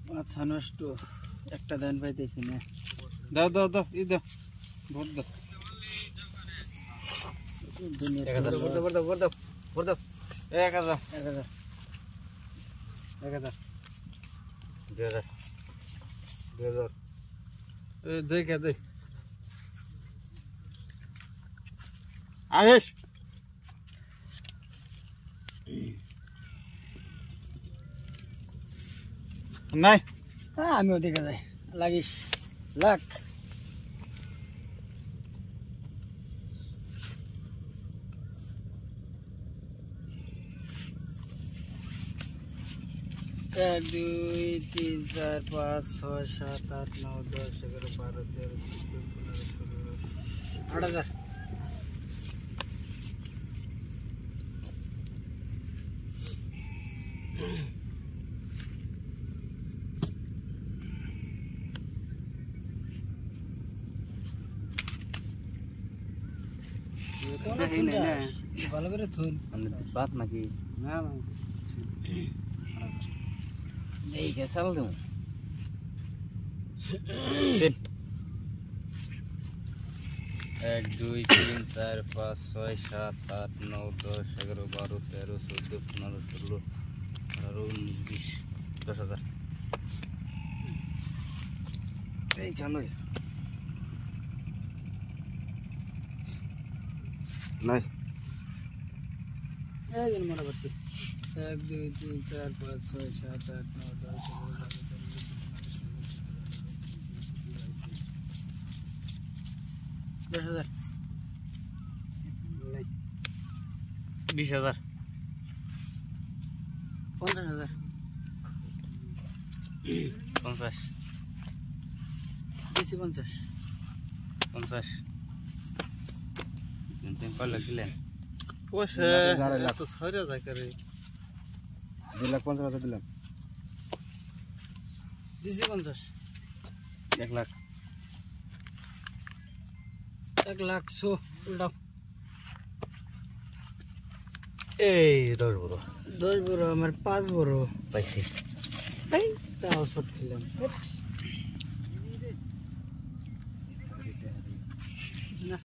মাথা নষ্ট একটা দান পাইতেছি না। দাও দাও দাও ই দাও ভোট দাও। 1000 ভোট দাও ভোট দাও ভোট দাও ভোট দাও। 1000 1000 1000 2000 2000 দেখে দে আয়েশ নাই। আমিও দেখে যাই লাগিস লাখ এক 2 3 4 5 6 7 8 9 10 11 12 13 14 15 16 8000 ভালো করে থুন বাত নাকি না না এই গেছাল দেব 1 2 3 4 5 6 7 8 9 10 11 12 13 14 15 16 18 19 20 10000 এই জানোই নাই। এই দিন মনে করতে 1 2 3 4 5 6 7 8 9 10 11 12 20000 50,000 50 বেশি 50 50 তিন পার লাগিলেন পয়সা তো ছয়টা যায় করে 2,50,000 দিলাম দিছি 50 1 লাখ 1 লাখ 100 উল্টাও এই 10 বড় 10 বড় আমার 5 বড় পাইছি এই তাও শর্ট খেলাম